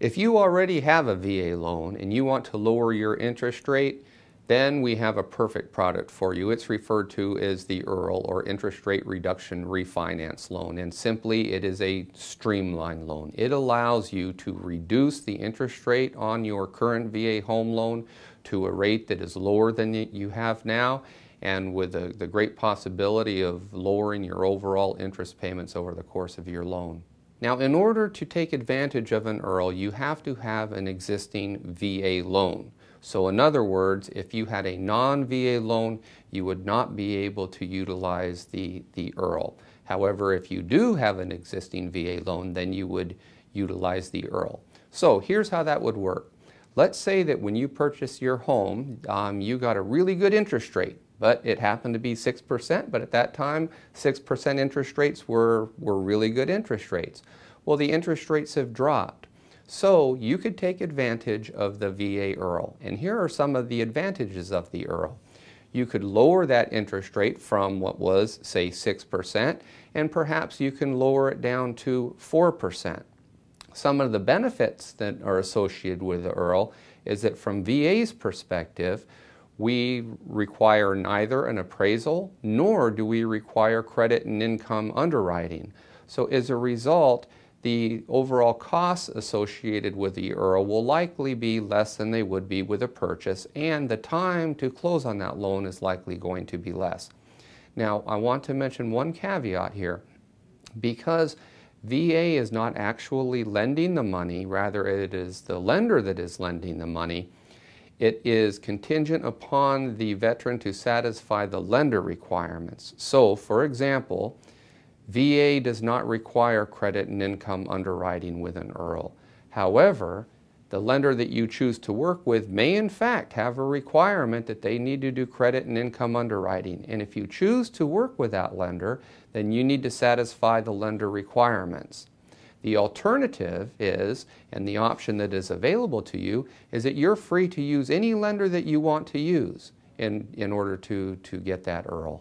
If you already have a VA loan and you want to lower your interest rate, then we have a perfect product for you. It's referred to as the IRRRL, or Interest Rate Reduction Refinance Loan, and simply it is a streamlined loan. It allows you to reduce the interest rate on your current VA home loan to a rate that is lower than you have now, and with the great possibility of lowering your overall interest payments over the course of your loan. Now, in order to take advantage of an IRRRL, you have to have an existing VA loan. So in other words, if you had a non-VA loan, you would not be able to utilize the IRRRL. However, if you do have an existing VA loan, then you would utilize the IRRRL. So here's how that would work. Let's say that when you purchase your home, you got a really good interest rate, but it happened to be 6%, but at that time, 6% interest rates were really good interest rates. Well, the interest rates have dropped. So you could take advantage of the VA IRRRL. And here are some of the advantages of the IRRRL. You could lower that interest rate from what was, say, 6%, and perhaps you can lower it down to 4%. Some of the benefits that are associated with the IRRRL is that from VA's perspective, we require neither an appraisal nor do we require credit and income underwriting. So as a result, the overall costs associated with the IRRRL will likely be less than they would be with a purchase, and the time to close on that loan is likely going to be less. Now, I want to mention one caveat here. Because VA is not actually lending the money, rather it is the lender that is lending the money, it is contingent upon the veteran to satisfy the lender requirements. So, for example, VA does not require credit and income underwriting with an IRRRL. However, the lender that you choose to work with may in fact have a requirement that they need to do credit and income underwriting. And if you choose to work with that lender, then you need to satisfy the lender requirements. The alternative is, and the option that is available to you, is that you're free to use any lender that you want to use in order to get that IRRRL.